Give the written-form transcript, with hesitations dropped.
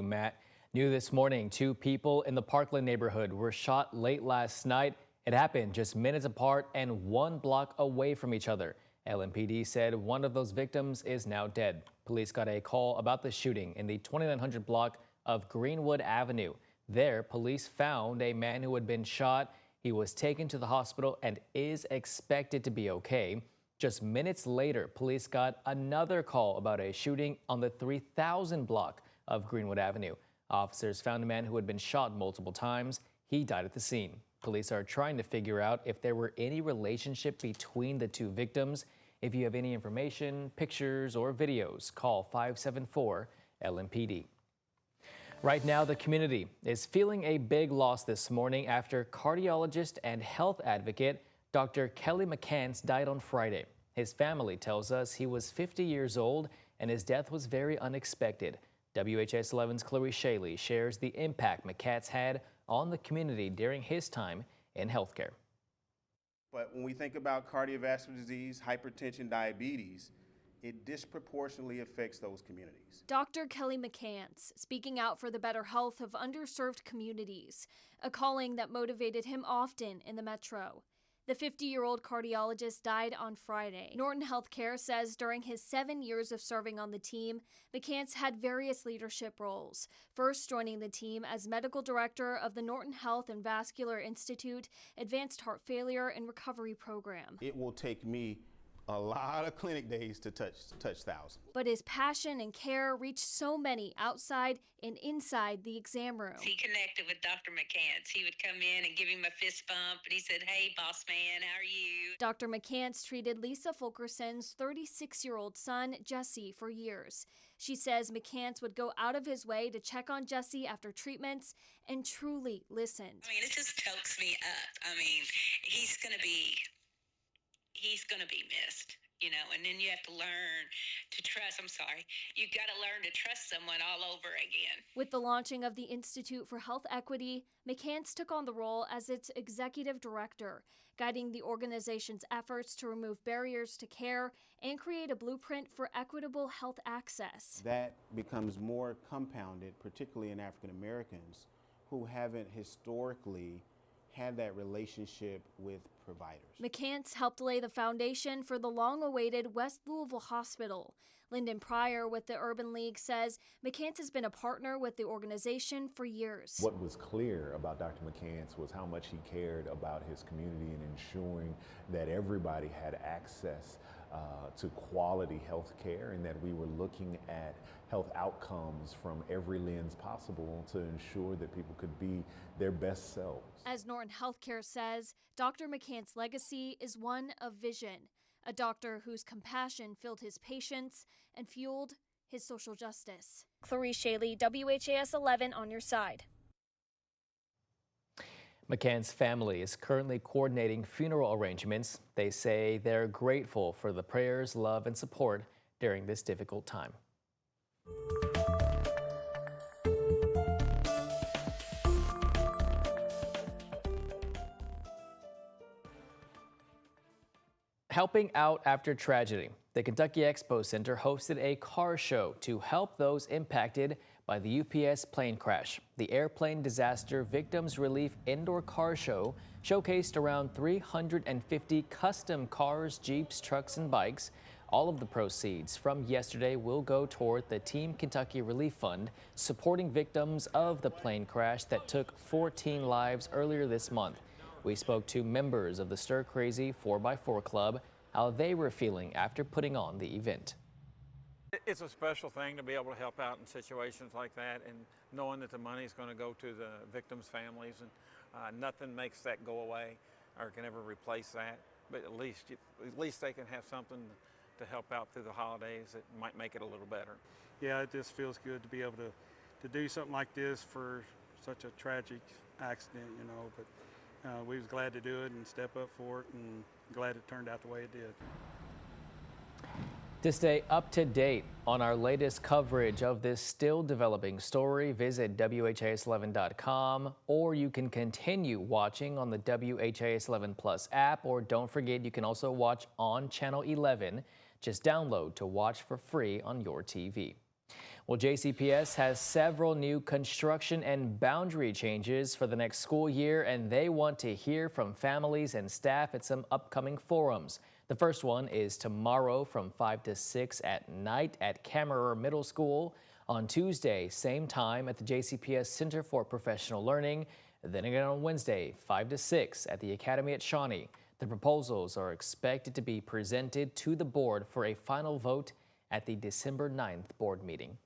Matt, new this morning, two people in the Parkland neighborhood were shot late last night. It happened just minutes apart and 1 block away from each other. LMPD said one of those victims is now dead. Police got a call about the shooting in the 2900 block of Greenwood Avenue. There, police found a man who had been shot. He was taken to the hospital and is expected to be okay. Just minutes later, police got another call about a shooting on the 3000 block of Greenwood Avenue. Officers found a man who had been shot multiple times. He died at the scene. Police are trying to figure out if there were any relationship between the two victims. If you have any information, pictures, or videos, call 574-LMPD. Right now, the community is feeling a big loss this morning after cardiologist and health advocate Dr. Kelly McCants died on Friday. His family tells us he was 50 years old and his death was very unexpected. WHAS11's Chloe Shaley shares the impact McCants had on the community during his time in healthcare. But when we think about cardiovascular disease, hypertension, diabetes, it disproportionately affects those communities. Dr. Kelly McCants speaking out for the better health of underserved communities, a calling that motivated him often in the metro. The 50-year-old cardiologist died on Friday. Norton Healthcare says during his 7 years of serving on the team, McCants had various leadership roles. First joining the team as medical director of the Norton Health and Vascular Institute Advanced Heart Failure and Recovery Program. It will take me a lot of clinic days to touch 1,000. But his passion and care reached so many outside and inside the exam room. He connected with Dr. McCants. He would come in and give him a fist bump, and he said, "Hey, boss man, how are you?" Dr. McCants treated Lisa Fulkerson's 36-year-old son, Jesse, for years. She says McCants would go out of his way to check on Jesse after treatments and truly listened. I mean, it just chokes me up. I mean, he's going to be missed, you know, and then you have to learn to trust. You've got to learn to trust someone all over again. With the launching of the Institute for Health Equity, McCants took on the role as its executive director, guiding the organization's efforts to remove barriers to care and create a blueprint for equitable health access. That becomes more compounded, particularly in African Americans who haven't historically had that relationship with providers. McCants helped lay the foundation for the long-awaited West Louisville Hospital. Lyndon Pryor with the Urban League says McCants has been a partner with the organization for years. What was clear about Dr. McCants was how much he cared about his community and ensuring that everybody had access to quality health care, and that we were looking at health outcomes from every lens possible to ensure that people could be their best selves. As Norton Healthcare says, Dr. McCants' legacy is one of vision, a doctor whose compassion filled his patients and fueled his social justice. Chloe Shaley, WHAS11 on your side. McCants' family is currently coordinating funeral arrangements. They say they're grateful for the prayers, love, and support during this difficult time. Helping out after tragedy, the Kentucky Expo Center hosted a car show to help those impacted by the UPS plane crash. The Airplane Disaster Victims Relief Indoor Car Show showcased around 350 custom cars, Jeeps, trucks, and bikes. All of the proceeds from yesterday will go toward the Team Kentucky Relief Fund, supporting victims of the plane crash that took 14 lives earlier this month. We spoke to members of the Stir Crazy 4x4 Club, how they were feeling after putting on the event. It's a special thing to be able to help out in situations like that, and knowing that the money is going to go to the victims' families, and nothing makes that go away or can ever replace that. But at least they can have something to help out through the holidays that might make it a little better. Yeah, it just feels good to be able to do something like this for such a tragic accident, you know. But we was glad to do it and step up for it, and glad it turned out the way it did. To stay up to date on our latest coverage of this still developing story, visit WHAS11.com, or you can continue watching on the WHAS11 Plus app, or don't forget you can also watch on Channel 11. Just download to watch for free on your TV. Well, JCPS has several new construction and boundary changes for the next school year, and they want to hear from families and staff at some upcoming forums. The first one is tomorrow from 5 to 6 at night at Kammerer Middle School. On Tuesday, same time at the JCPS Center for Professional Learning. Then again on Wednesday, 5 to 6 at the Academy at Shawnee. The proposals are expected to be presented to the board for a final vote at the December 9th board meeting.